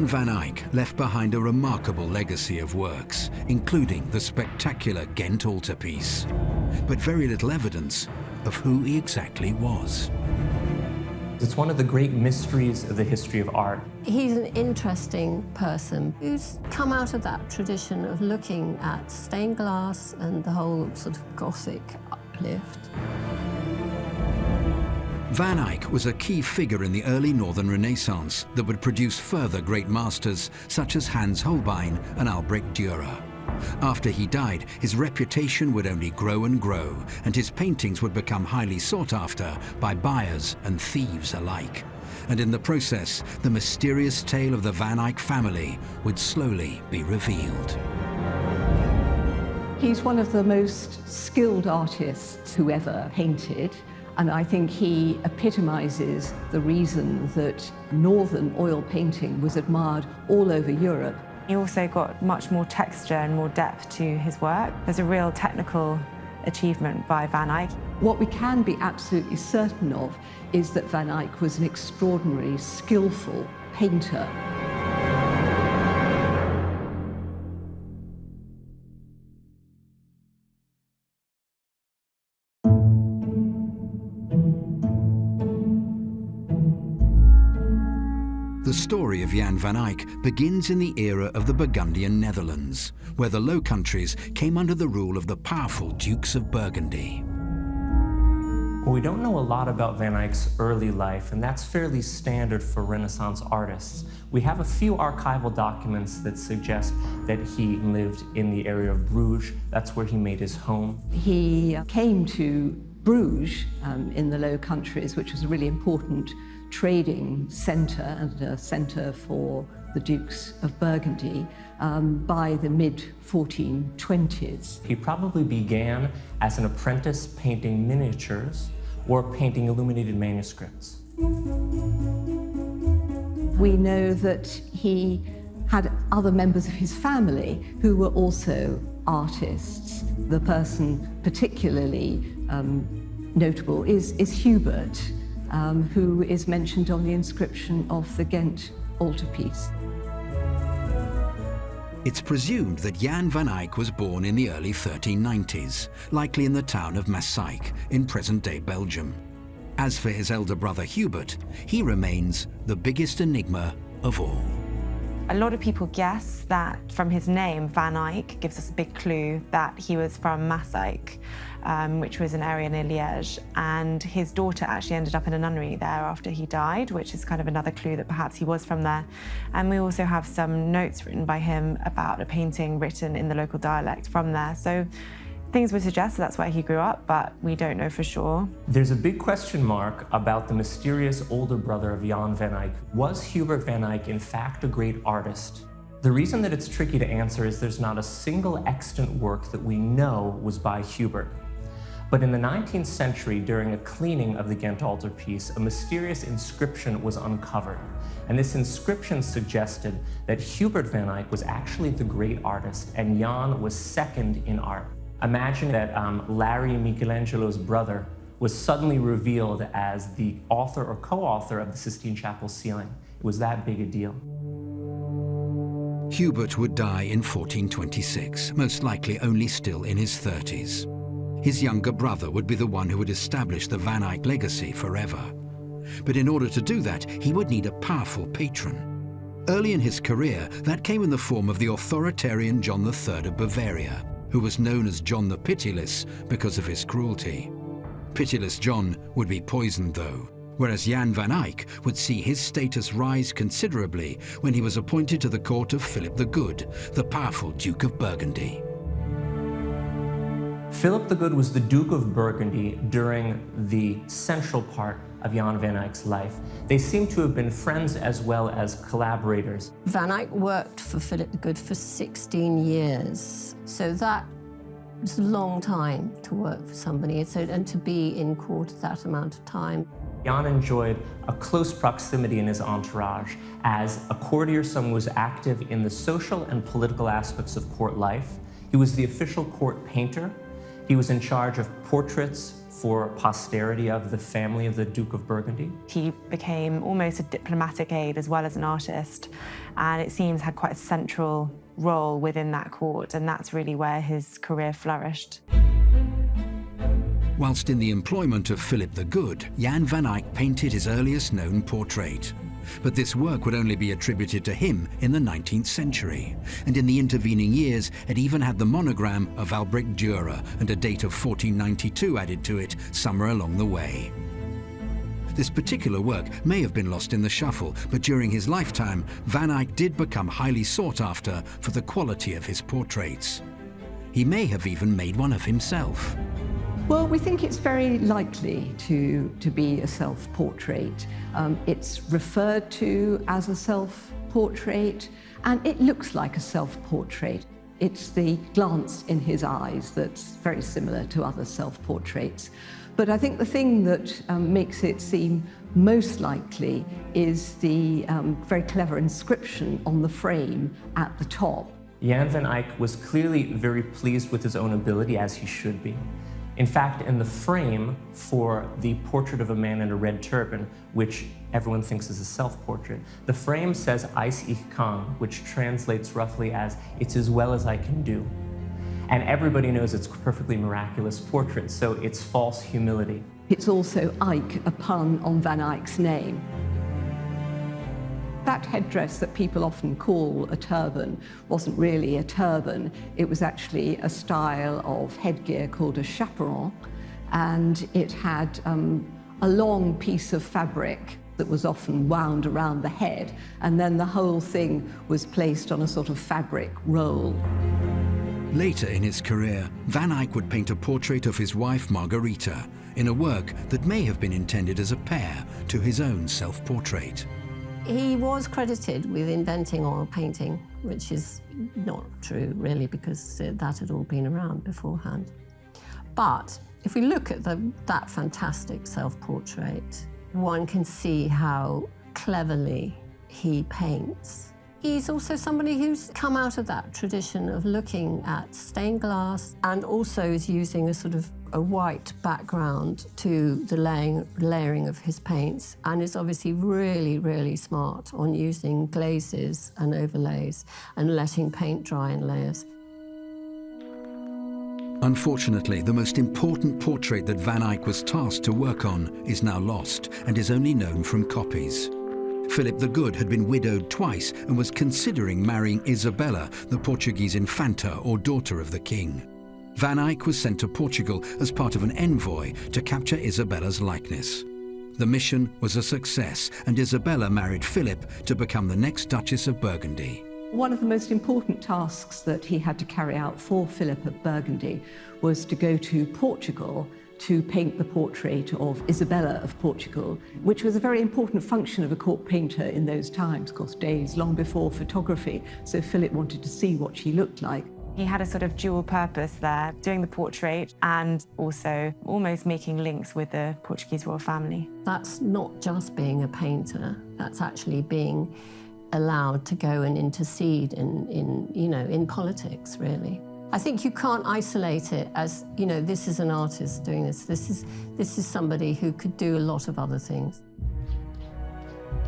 Jan van Eyck left behind a remarkable legacy of works, including the spectacular Ghent Altarpiece, but very little evidence of who he exactly was. It's one of the great mysteries of the history of art. He's an interesting person who's come out of that tradition of looking at stained glass and the whole sort of Gothic uplift. Van Eyck was a key figure in the early Northern Renaissance that would produce further great masters such as Hans Holbein and Albrecht Dürer. After he died, his reputation would only grow and grow, and his paintings would become highly sought after by buyers and thieves alike. And in the process, the mysterious tale of the Van Eyck family would slowly be revealed. He's one of the most skilled artists who ever painted, and I think he epitomizes the reason that northern oil painting was admired all over Europe. He also got much more texture and more depth to his work. There's a real technical achievement by Van Eyck. What we can be absolutely certain of is that Van Eyck was an extraordinarily skillful painter. The story of Jan van Eyck begins in the era of the Burgundian Netherlands, where the Low Countries came under the rule of the powerful Dukes of Burgundy. Well, we don't know a lot about Van Eyck's early life, and that's fairly standard for Renaissance artists. We have a few archival documents that suggest that he lived in the area of Bruges. That's where he made his home. He came to Bruges in the Low Countries, which was a really important trading centre and a centre for the Dukes of Burgundy by the mid-1420s. He probably began as an apprentice painting miniatures or painting illuminated manuscripts. We know that he had other members of his family who were also artists. The person particularly notable is Hubert, who is mentioned on the inscription of the Ghent Altarpiece. It's presumed that Jan van Eyck was born in the early 1390s, likely in the town of Maaseik in present-day Belgium. As for his elder brother Hubert, he remains the biggest enigma of all. A lot of people guess that from his name, Van Eyck, gives us a big clue that he was from Maaseik, which was an area near Liège. And his daughter actually ended up in a nunnery there after he died, which is kind of another clue that perhaps he was from there. And we also have some notes written by him about a painting written in the local dialect from there. So things would suggest that's where he grew up, but we don't know for sure. There's a big question mark about the mysterious older brother of Jan van Eyck. Was Hubert van Eyck in fact a great artist? The reason that it's tricky to answer is there's not a single extant work that we know was by Hubert. But in the 19th century, during a cleaning of the Ghent Altarpiece, a mysterious inscription was uncovered. And this inscription suggested that Hubert van Eyck was actually the great artist and Jan was second in art. Imagine that Larry, Michelangelo's brother, was suddenly revealed as the author or co-author of the Sistine Chapel ceiling. It was that big a deal. Hubert would die in 1426, most likely only still in his 30s. His younger brother would be the one who would establish the Van Eyck legacy forever. But in order to do that, he would need a powerful patron. Early in his career, that came in the form of the authoritarian John III of Bavaria, who was known as John the Pitiless because of his cruelty. Pitiless John would be poisoned though, whereas Jan van Eyck would see his status rise considerably when he was appointed to the court of Philip the Good, the powerful Duke of Burgundy. Philip the Good was the Duke of Burgundy during the central part of Jan van Eyck's life. They seem to have been friends as well as collaborators. Van Eyck worked for Philip the Good for 16 years. So that was a long time to work for somebody, and to be in court at that amount of time. Jan enjoyed a close proximity in his entourage. As a courtier, someone who was active in the social and political aspects of court life. He was the official court painter, He was in charge of portraits for posterity of the family of the Duke of Burgundy. He became almost a diplomatic aide as well as an artist, and it seems had quite a central role within that court, and that's really where his career flourished. Whilst in the employment of Philip the Good, Jan van Eyck painted his earliest known portrait. But this work would only be attributed to him in the 19th century, and in the intervening years it even had the monogram of Albrecht Dürer and a date of 1492 added to it somewhere along the way. This particular work may have been lost in the shuffle, but during his lifetime, Van Eyck did become highly sought after for the quality of his portraits. He may have even made one of himself. Well, we think it's very likely to be a self-portrait. It's referred to as a self-portrait, and it looks like a self-portrait. It's the glance in his eyes that's very similar to other self-portraits. But I think the thing that makes it seem most likely is the very clever inscription on the frame at the top. Jan van Eyck was clearly very pleased with his own ability, as he should be. In fact, in the frame for the portrait of a man in a red turban, which everyone thinks is a self-portrait, the frame says "Eis ich kann," which translates roughly as "it's as well as I can do." And everybody knows it's a perfectly miraculous portrait, so it's false humility. It's also Eyck, a pun on Van Eyck's name. That headdress that people often call a turban wasn't really a turban. It was actually a style of headgear called a chaperon, and it had a long piece of fabric that was often wound around the head, and then the whole thing was placed on a sort of fabric roll. Later in his career, Van Eyck would paint a portrait of his wife Margarita in a work that may have been intended as a pair to his own self-portrait. He was credited with inventing oil painting, which is not true, really, because that had all been around beforehand. But if we look at that fantastic self-portrait, one can see how cleverly he paints. He's also somebody who's come out of that tradition of looking at stained glass and also is using a sort of a white background to the layering of his paints, and is obviously really, really smart on using glazes and overlays and letting paint dry in layers. Unfortunately, the most important portrait that Van Eyck was tasked to work on is now lost and is only known from copies. Philip the Good had been widowed twice and was considering marrying Isabella, the Portuguese infanta or daughter of the king. Van Eyck was sent to Portugal as part of an envoy to capture Isabella's likeness. The mission was a success, and Isabella married Philip to become the next Duchess of Burgundy. One of the most important tasks that he had to carry out for Philip of Burgundy was to go to Portugal to paint the portrait of Isabella of Portugal, which was a very important function of a court painter in those times, of course, days long before photography. So Philip wanted to see what she looked like. He had a sort of dual purpose there, doing the portrait and also almost making links with the Portuguese royal family. That's not just being a painter, that's actually being allowed to go and intercede in politics, really. I think you can't isolate it as, this is an artist doing this. This is somebody who could do a lot of other things.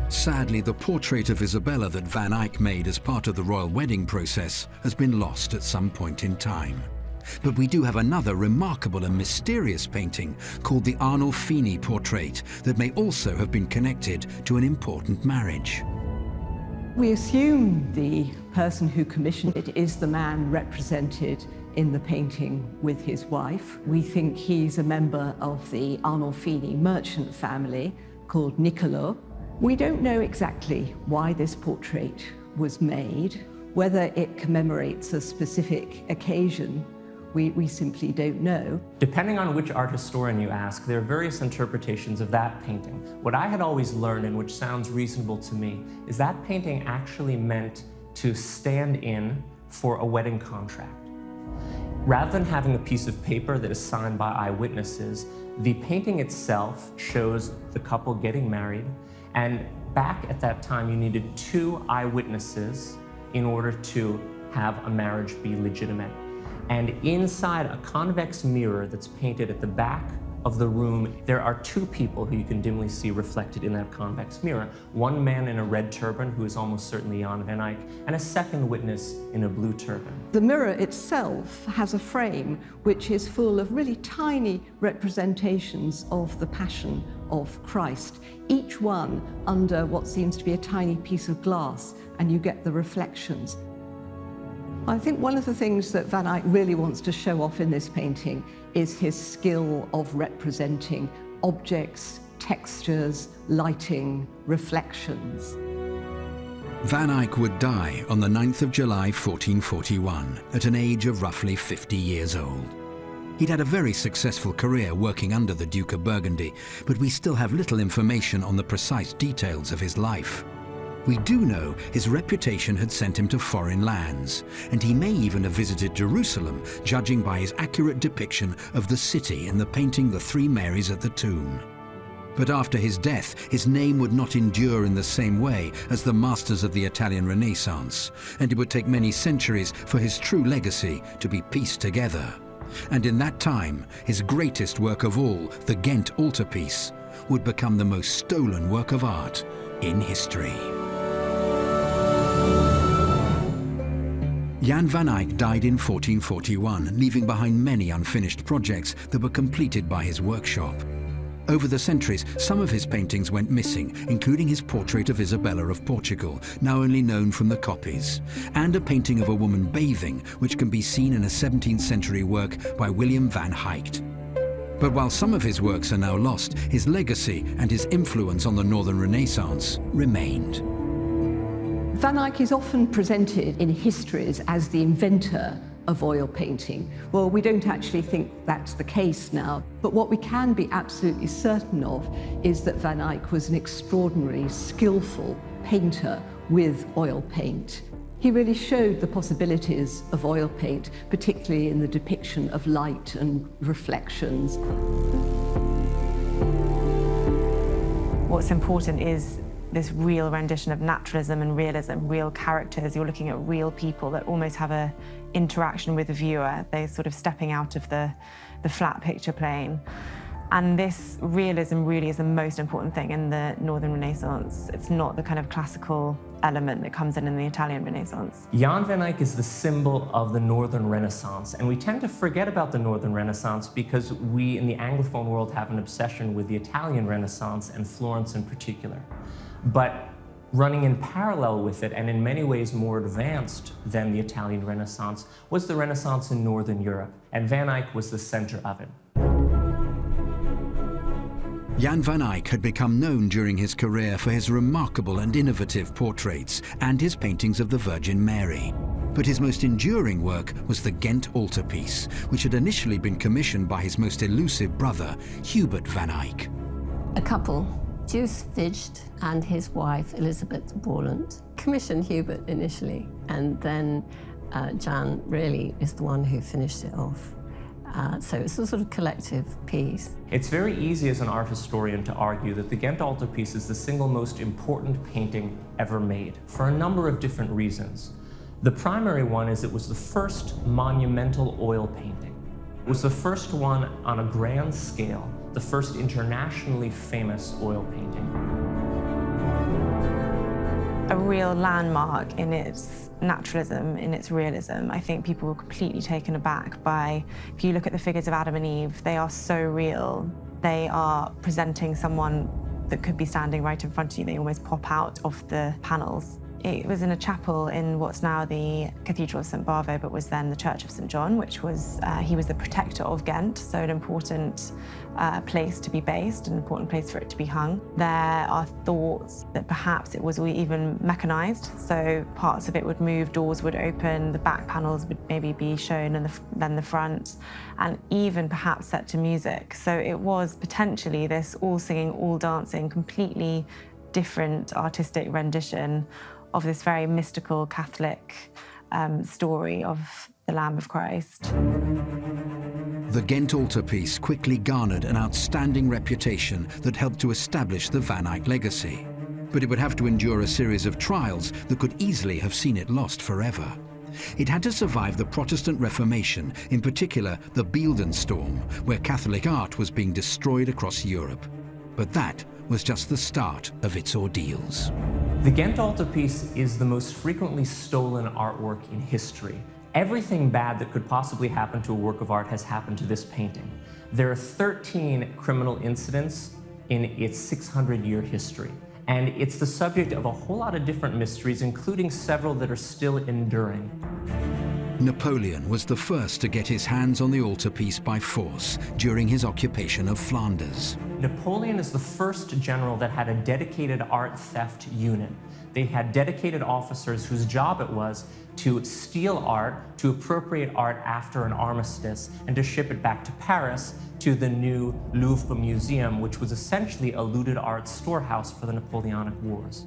Sadly, the portrait of Isabella that Van Eyck made as part of the royal wedding process has been lost at some point in time. But we do have another remarkable and mysterious painting called the Arnolfini portrait that may also have been connected to an important marriage. We assume the person who commissioned it is the man represented in the painting with his wife. We think he's a member of the Arnolfini merchant family called Niccolo. We don't know exactly why this portrait was made, whether it commemorates a specific occasion. We simply don't know. Depending on which art historian you ask, there are various interpretations of that painting. What I had always learned, and which sounds reasonable to me, is that painting actually meant to stand in for a wedding contract. Rather than having a piece of paper that is signed by eyewitnesses, the painting itself shows the couple getting married, and back at that time you needed 2 eyewitnesses in order to have a marriage be legitimate. And inside a convex mirror that's painted at the back of the room, there are two people who you can dimly see reflected in that convex mirror. One man in a red turban, who is almost certainly Jan van Eyck, and a second witness in a blue turban. The mirror itself has a frame which is full of really tiny representations of the Passion of Christ, each one under what seems to be a tiny piece of glass, and you get the reflections. I think one of the things that Van Eyck really wants to show off in this painting is his skill of representing objects, textures, lighting, reflections. Van Eyck would die on the 9th of July 1441 at an age of roughly 50 years old. He'd had a very successful career working under the Duke of Burgundy, but we still have little information on the precise details of his life. We do know his reputation had sent him to foreign lands, and he may even have visited Jerusalem, judging by his accurate depiction of the city in the painting The Three Marys at the Tomb. But after his death, his name would not endure in the same way as the masters of the Italian Renaissance, and it would take many centuries for his true legacy to be pieced together. And in that time, his greatest work of all, the Ghent Altarpiece, would become the most stolen work of art in history. Jan van Eyck died in 1441, leaving behind many unfinished projects that were completed by his workshop. Over the centuries, some of his paintings went missing, including his portrait of Isabella of Portugal, now only known from the copies, and a painting of a woman bathing, which can be seen in a 17th century work by William van Eyck. But while some of his works are now lost, his legacy and his influence on the Northern Renaissance remained. Van Eyck is often presented in histories as the inventor of oil painting. Well, we don't actually think that's the case now, but what we can be absolutely certain of is that Van Eyck was an extraordinarily skillful painter with oil paint. He really showed the possibilities of oil paint, particularly in the depiction of light and reflections. What's important is this real rendition of naturalism and realism, real characters. You're looking at real people that almost have an interaction with the viewer. They're sort of stepping out of the flat picture plane. And this realism really is the most important thing in the Northern Renaissance. It's not the kind of classical element that comes in the Italian Renaissance. Jan van Eyck is the symbol of the Northern Renaissance, and we tend to forget about the Northern Renaissance because we in the Anglophone world have an obsession with the Italian Renaissance and Florence in particular. But running in parallel with it, and in many ways more advanced than the Italian Renaissance, was the Renaissance in Northern Europe, and Van Eyck was the center of it. Jan van Eyck had become known during his career for his remarkable and innovative portraits and his paintings of the Virgin Mary. But his most enduring work was the Ghent Altarpiece, which had initially been commissioned by his most elusive brother, Hubert van Eyck. A couple, Juice Vigt and his wife, Elizabeth Borland, commissioned Hubert initially, and then Jan really is the one who finished it off. So it's a sort of collective piece. It's very easy as an art historian to argue that the Ghent Altarpiece is the single most important painting ever made, for a number of different reasons. The primary one is it was the first monumental oil painting. It was the first one on a grand scale, the first internationally famous oil painting. A real landmark in its naturalism, in its realism. I think people were completely taken aback by, if you look at the figures of Adam and Eve, they are so real. They are presenting someone that could be standing right in front of you. They almost pop out of the panels. It was in a chapel in what's now the Cathedral of St. Bavo, but was then the Church of St. John, which was, he was the protector of Ghent, so an important place to be based, an important place for it to be hung. There are thoughts that perhaps it was even mechanized, so parts of it would move, doors would open, the back panels would maybe be shown and then the front, and even perhaps set to music. So it was potentially this all singing, all dancing, completely different artistic rendition of this very mystical Catholic story of the Lamb of Christ. The Ghent Altarpiece quickly garnered an outstanding reputation that helped to establish the Van Eyck legacy. But it would have to endure a series of trials that could easily have seen it lost forever. It had to survive the Protestant Reformation, in particular the Beeldenstorm, where Catholic art was being destroyed across Europe. But that was just the start of its ordeals. The Ghent Altarpiece is the most frequently stolen artwork in history. Everything bad that could possibly happen to a work of art has happened to this painting. There are 13 criminal incidents in its 600-year history. And it's the subject of a whole lot of different mysteries, including several that are still enduring. Napoleon was the first to get his hands on the altarpiece by force during his occupation of Flanders. Napoleon is the first general that had a dedicated art theft unit. They had dedicated officers whose job it was to steal art, to appropriate art after an armistice, and to ship it back to Paris to the new Louvre Museum, which was essentially a looted art storehouse for the Napoleonic Wars.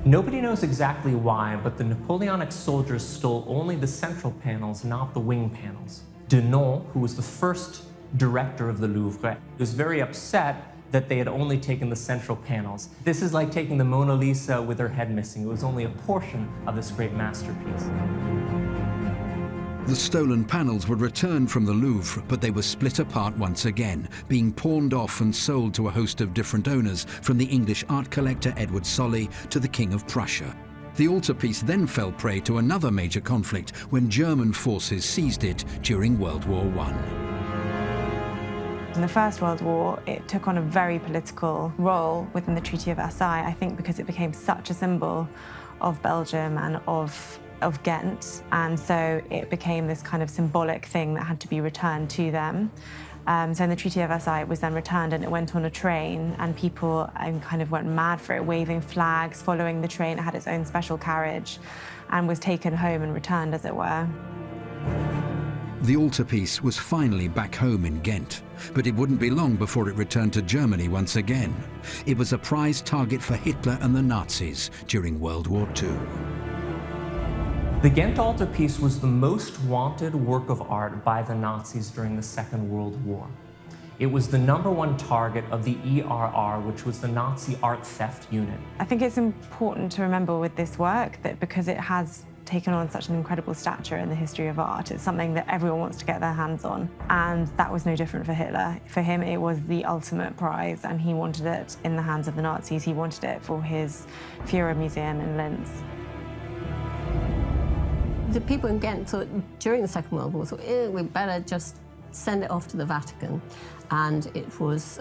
Nobody knows exactly why, but the Napoleonic soldiers stole only the central panels, not the wing panels. Denon, who was the first director of the Louvre, was very upset that they had only taken the central panels. This is like taking the Mona Lisa with her head missing. It was only a portion of this great masterpiece. The stolen panels were returned from the Louvre, but they were split apart once again, being pawned off and sold to a host of different owners, from the English art collector Edward Solly to the King of Prussia. The altarpiece then fell prey to another major conflict when German forces seized it during World War I. In the First World War, it took on a very political role within the Treaty of Versailles, I think because it became such a symbol of Belgium and of Ghent, and so it became this kind of symbolic thing that had to be returned to them. So in the Treaty of Versailles, it was then returned and it went on a train, and people kind of went mad for it, waving flags, following the train. It had its own special carriage and was taken home and returned, as it were. The altarpiece was finally back home in Ghent, but it wouldn't be long before it returned to Germany once again. It was a prize target for Hitler and the Nazis during World War II. The Ghent Altarpiece was the most wanted work of art by the Nazis during the Second World War. It was the #1 target of the ERR, which was the Nazi art theft unit. I think it's important to remember with this work that because it has taken on such an incredible stature in the history of art, it's something that everyone wants to get their hands on. And that was no different for Hitler. For him, it was the ultimate prize, and he wanted it in the hands of the Nazis. He wanted it for his Führer Museum in Linz. The people in Ghent thought, during the Second World War, we better just send it off to the Vatican. And it was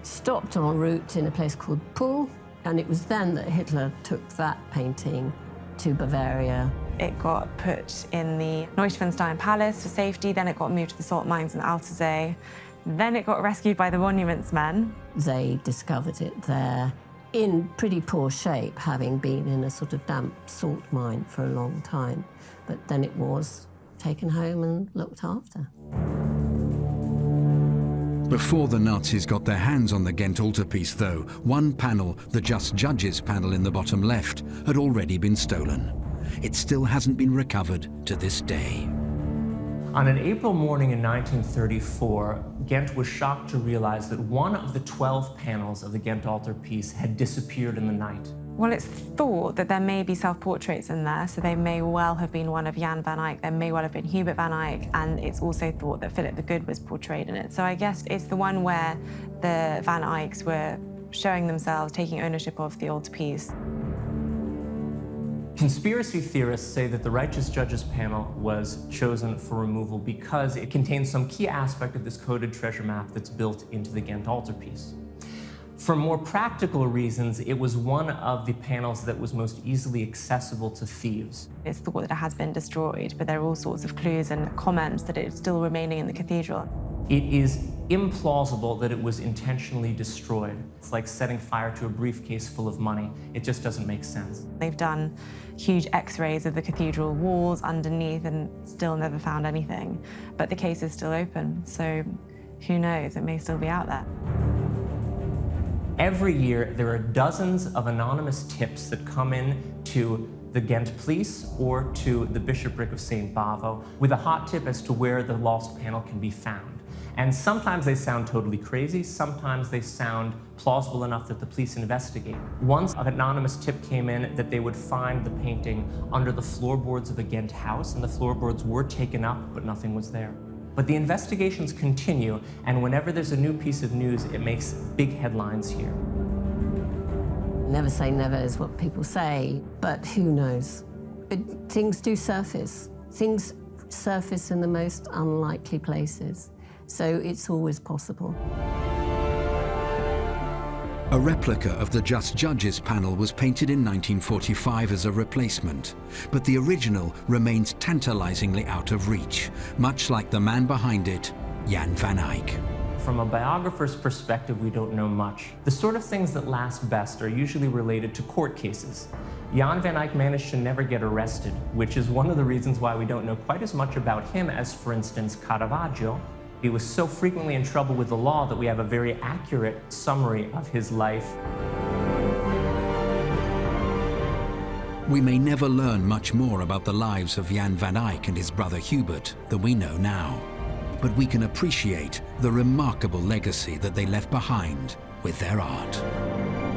stopped en route in a place called Poole, and it was then that Hitler took that painting to Bavaria. It got put in the Neuschwanstein Palace for safety, then it got moved to the salt mines in Altersee, then it got rescued by the Monuments Men. They discovered it there in pretty poor shape, having been in a sort of damp salt mine for a long time. But then it was taken home and looked after. Before the Nazis got their hands on the Ghent altarpiece, though, one panel, the Just Judges panel in the bottom left, had already been stolen. It still hasn't been recovered to this day. On an April morning in 1934, Ghent was shocked to realize that one of the 12 panels of the Ghent Altarpiece had disappeared in the night. Well, it's thought that there may be self-portraits in there, so they may well have been one of Jan van Eyck, there may well have been Hubert van Eyck, and it's also thought that Philip the Good was portrayed in it. So I guess it's the one where the Van Eycks were showing themselves, taking ownership of the altarpiece. Conspiracy theorists say that the Righteous Judges panel was chosen for removal because it contains some key aspect of this coded treasure map that's built into the Ghent Altarpiece. For more practical reasons, it was one of the panels that was most easily accessible to thieves. It's thought that it has been destroyed, but there are all sorts of clues and comments that it's still remaining in the cathedral. It is implausible that it was intentionally destroyed. It's like setting fire to a briefcase full of money. It just doesn't make sense. They've done huge x-rays of the cathedral walls underneath and still never found anything. But the case is still open, so who knows, it may still be out there. Every year, there are dozens of anonymous tips that come in to the Ghent Police or to the Bishopric of St. Bavo with a hot tip as to where the lost panel can be found. And sometimes they sound totally crazy, sometimes they sound plausible enough that the police investigate. Once an anonymous tip came in that they would find the painting under the floorboards of a Ghent house, and the floorboards were taken up, but nothing was there. But the investigations continue, and whenever there's a new piece of news, it makes big headlines here. Never say never is what people say, but who knows? But things do surface. Things surface in the most unlikely places. So it's always possible. A replica of the Just Judges panel was painted in 1945 as a replacement, but the original remains tantalizingly out of reach, much like the man behind it, Jan van Eyck. From a biographer's perspective, we don't know much. The sort of things that last best are usually related to court cases. Jan van Eyck managed to never get arrested, which is one of the reasons why we don't know quite as much about him as, for instance, Caravaggio. He was so frequently in trouble with the law that we have a very accurate summary of his life. We may never learn much more about the lives of Jan van Eyck and his brother Hubert than we know now, but we can appreciate the remarkable legacy that they left behind with their art.